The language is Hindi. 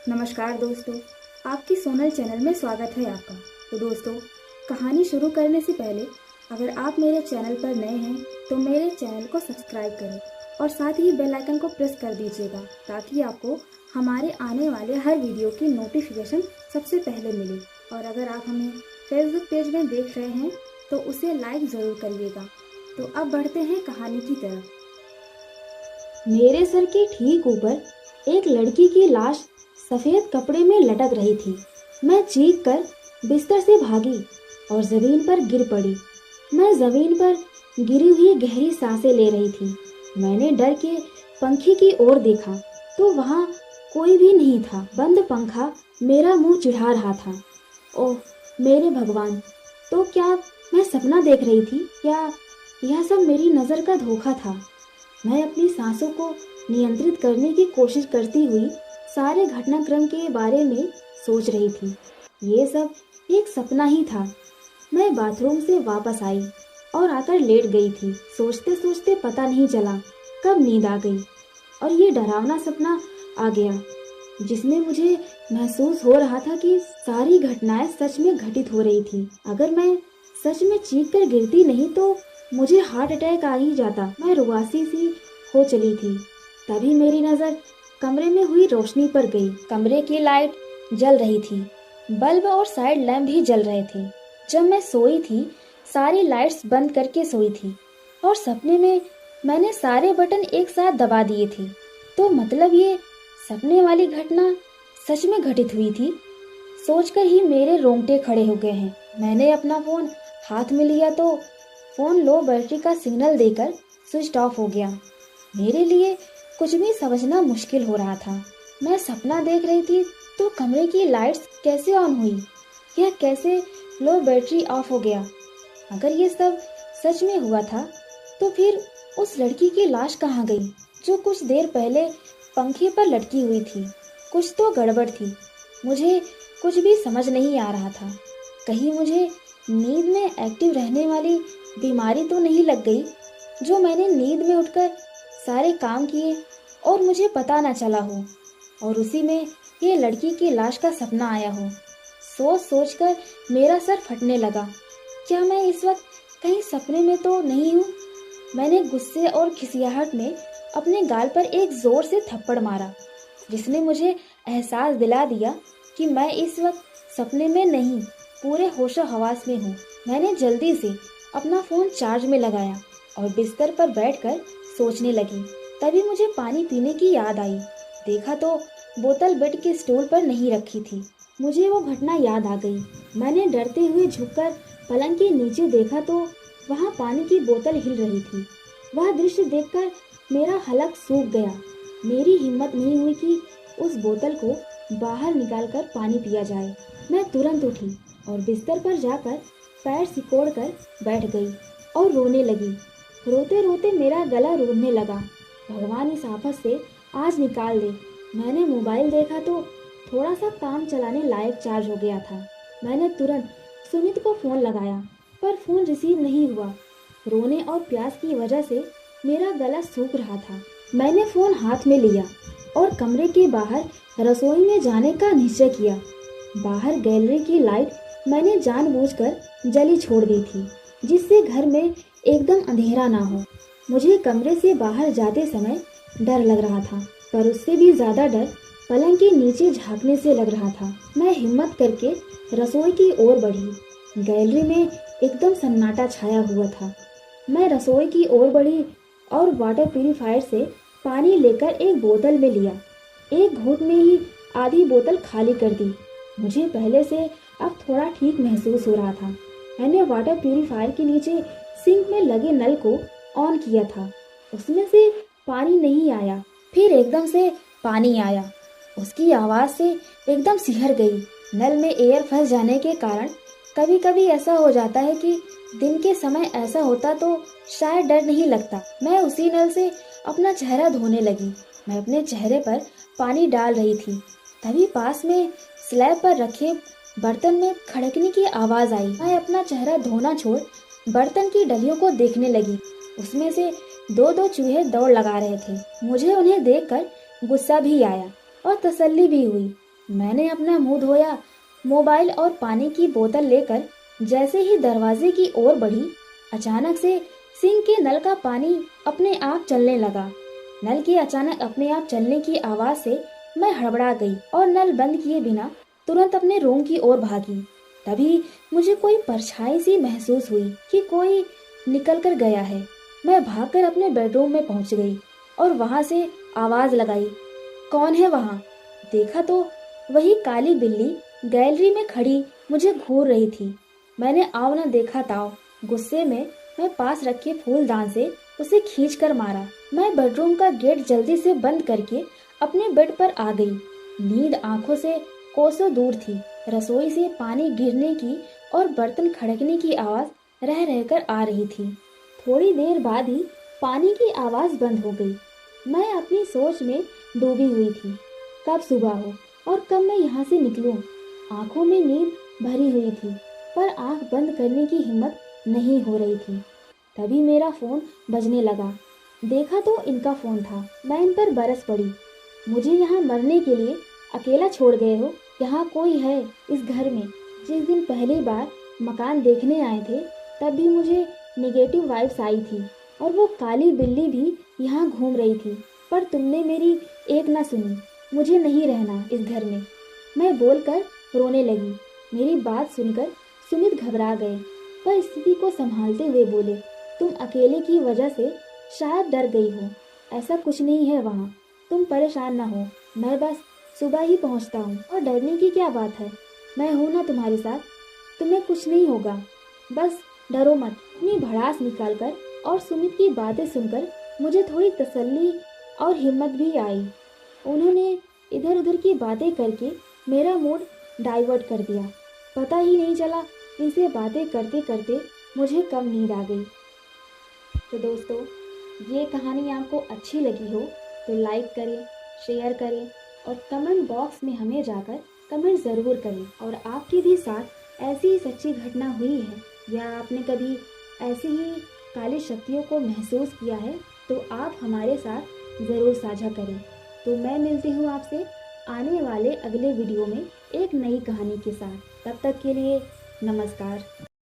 नमस्कार दोस्तों, आपकी सोनल चैनल में स्वागत है आपका। तो दोस्तों, कहानी शुरू करने से पहले अगर आप मेरे चैनल पर नए हैं तो मेरे चैनल को सब्सक्राइब करें और साथ ही बेल आइकन को प्रेस कर दीजिएगा ताकि आपको हमारे आने वाले हर वीडियो की नोटिफिकेशन सबसे पहले मिले। और अगर आप हमें फेसबुक पेज में देख रहे हैं तो उसे लाइक ज़रूर करिएगा। तो अब बढ़ते हैं कहानी की तरफ। मेरे सर के ठीक ऊपर एक लड़की की लाश सफेद कपड़े में लटक रही थी। मैं चीख कर बिस्तर से भागी और जमीन पर गिर पड़ी। मैं जमीन पर गिरी हुई गहरी सांसें ले रही थी। मैंने डर के पंखे की ओर देखा तो वहां कोई भी नहीं था। बंद पंखा मेरा मुंह चिढ़ा रहा था। ओह मेरे भगवान, तो क्या मैं सपना देख रही थी या यह सब मेरी नजर का धोखा था? मैं अपनी सांसों को नियंत्रित करने की कोशिश करती हुई सारे घटनाक्रम के बारे में सोच रही थी। ये सब एक सपना ही था। मैं बाथरूम से वापस आई और आकर लेट गई थी। सोचते सोचते पता नहीं चला कब नींद आ गई और ये डरावना सपना आ गया जिसमें मुझे महसूस हो रहा था कि सारी घटनाएं सच में घटित हो रही थी। अगर मैं सच में चीख कर गिरती नहीं तो मुझे हार्ट अटैक आ ही जाता। मैं रुआसी सी हो चली थी। तभी मेरी नजर कमरे में हुई रोशनी पर गई। कमरे की लाइट जल रही थी। बल्ब और साइड लैंप भी जल रहे थे। जब मैं सोई थी सारी लाइट्स बंद करके सोई थी और सपने में मैंने सारे बटन एक साथ दबा दिए थे। तो मतलब ये सपने वाली घटना सच में घटित हुई थी। सोचकर ही मेरे रोंगटे खड़े हो गए हैं। मैंने अपना फोन हाथ में लिया तो फोन लो बैटरी का सिग्नल देकर स्विच ऑफ हो गया। मेरे लिए कुछ भी समझना मुश्किल हो रहा था। मैं सपना देख रही थी तो कमरे की लाइट्स कैसे ऑन हुई? यह कैसे लो बैटरी ऑफ हो गया? अगर ये सब सच में हुआ था तो फिर उस लड़की की लाश कहाँ गई जो कुछ देर पहले पंखे पर लटकी हुई थी? कुछ तो गड़बड़ थी। मुझे कुछ भी समझ नहीं आ रहा था। कहीं मुझे नींद में एक्टिव रहने वाली बीमारी तो नहीं लग गई जो मैंने नींद में उठकर सारे काम किए और मुझे पता न चला हो और उसी में ये लड़की की लाश का सपना आया हो। सोच सोच कर मेरा सर फटने लगा। क्या मैं इस वक्त कहीं सपने में तो नहीं हूँ? मैंने गुस्से और खिसियाहट में अपने गाल पर एक जोर से थप्पड़ मारा जिसने मुझे एहसास दिला दिया कि मैं इस वक्त सपने में नहीं पूरे होशो हवास में हूँ। मैंने जल्दी से अपना फोन चार्ज में लगाया और बिस्तर पर बैठकर सोचने लगी। तभी मुझे पानी पीने की याद आई। देखा तो बोतल बेड के स्टूल पर नहीं रखी थी। मुझे वो घटना याद आ गई। मैंने डरते हुए झुककर पलंग के नीचे देखा तो वहाँ पानी की बोतल हिल रही थी। वह दृश्य देखकर मेरा हलक सूख गया। मेरी हिम्मत नहीं हुई कि उस बोतल को बाहर निकालकर पानी पिया जाए। मैं तुरंत उठी और बिस्तर पर जाकर पैर सिकोड़कर बैठ गई और रोने लगी। रोते रोते मेरा गला रूंधने लगा। भगवान इस आफत से आज निकाल दे। मैंने मोबाइल देखा तो थोड़ा सा काम चलाने लायक चार्ज हो गया था। मैंने तुरंत सुमित को फोन लगाया पर फोन रिसीव नहीं हुआ। रोने और प्यास की वजह से मेरा गला सूख रहा था। मैंने फोन हाथ में लिया और कमरे के बाहर रसोई में जाने का निश्चय किया। बाहर गैलरी की लाइट मैंने जानबूझकर जली छोड़ दी थी जिससे घर में एकदम अंधेरा ना हो। मुझे कमरे से बाहर जाते समय डर लग रहा था पर उससे भी ज्यादा डर पलंग के नीचे झांकने से लग रहा था। मैं हिम्मत करके रसोई की ओर बढ़ी। गैलरी में एकदम सन्नाटा छाया हुआ था। मैं रसोई की ओर बढ़ी और वाटर प्यूरिफायर से पानी लेकर एक बोतल में लिया। एक घूंट में ही आधी बोतल खाली कर दी। मुझे पहले से अब थोड़ा ठीक महसूस हो रहा था। मैंने वाटर प्यूरिफायर के नीचे सिंक में लगे नल को ऑन किया था। उसमें से पानी नहीं आया। फिर एकदम से पानी आया। उसकी आवाज़ से एकदम सिहर गई। नल में एयर फंस जाने के कारण कभी कभी ऐसा हो जाता है कि दिन के समय ऐसा होता तो शायद डर नहीं लगता। मैं उसी नल से अपना चेहरा धोने लगी। मैं अपने चेहरे पर पानी डाल रही थी। तभी पास में स्लैब पर रखे बर्तन में खड़कने की आवाज़ आई। मैं अपना चेहरा धोना छोड़ बर्तन की डलियों को देखने लगी। उसमें से दो दो चूहे दौड़ लगा रहे थे। मुझे उन्हें देखकर गुस्सा भी आया और तसल्ली भी हुई। मैंने अपना मुंह धोया, मोबाइल और पानी की बोतल लेकर जैसे ही दरवाजे की ओर बढ़ी, अचानक से सिंक के नल का पानी अपने आप चलने लगा। नल के अचानक अपने आप चलने की आवाज से मैं हड़बड़ा गई और नल बंद किए बिना तुरंत अपने रूम की ओर भागी। तभी मुझे कोई परछाई सी महसूस हुई कि कोई निकल कर गया है। मैं भागकर अपने बेडरूम में पहुंच गई और वहां से आवाज लगाई, कौन है वहां? देखा तो वही काली बिल्ली गैलरी में खड़ी मुझे घूर रही थी। मैंने आओ न देखा ताओ, गुस्से में मैं पास रखे फूलदान से उसे खींच कर मारा। मैं बेडरूम का गेट जल्दी से बंद करके अपने बेड पर आ गई। नींद आंखों से कोसों दूर थी। रसोई से पानी गिरने की और बर्तन खड़कने की आवाज रह रहकर आ रही थी। थोड़ी देर बाद ही पानी की आवाज बंद हो गई। मैं अपनी सोच में डूबी हुई थी। कब सुबह हो और कब मैं यहाँ से निकलूं? आंखों में नींद भरी हुई थी, पर आंख बंद करने की हिम्मत नहीं हो रही थी। तभी मेरा फोन बजने लगा। देखा तो इनका फोन था। मैं इन पर बरस पड़ी। मुझे यहाँ मरने के लिए अकेला छोड़ गए हो? यहाँ कोई है इस घर में? जिस दिन पहली बार मकान देखने आए थे तब भी मुझे नेगेटिव वाइब्स आई थी और वो काली बिल्ली भी यहाँ घूम रही थी, पर तुमने मेरी एक ना सुनी। मुझे नहीं रहना इस घर में। मैं बोलकर रोने लगी। मेरी बात सुनकर सुमित घबरा गए, पर स्थिति को संभालते हुए बोले, तुम अकेले की वजह से शायद डर गई हो। ऐसा कुछ नहीं है वहाँ, तुम परेशान ना हो। मैं बस सुबह ही पहुँचता हूँ और डरने की क्या बात है? मैं हूँ ना तुम्हारे साथ, तुम्हें कुछ नहीं होगा। बस डरो मत। अपनी भड़ास निकालकर और सुमित की बातें सुनकर मुझे थोड़ी तसल्ली और हिम्मत भी आई। उन्होंने इधर उधर की बातें करके मेरा मूड डाइवर्ट कर दिया। पता ही नहीं चला इनसे बातें करते करते मुझे कब नींद आ गई। तो दोस्तों, ये कहानी आपको अच्छी लगी हो तो लाइक करें, शेयर करें और कमेंट बॉक्स में हमें जाकर कमेंट ज़रूर करें। और आपके भी साथ ऐसी ही सच्ची घटना हुई है या आपने कभी ऐसी ही काली शक्तियों को महसूस किया है तो आप हमारे साथ ज़रूर साझा करें। तो मैं मिलती हूँ आपसे आने वाले अगले वीडियो में एक नई कहानी के साथ। तब तक के लिए नमस्कार।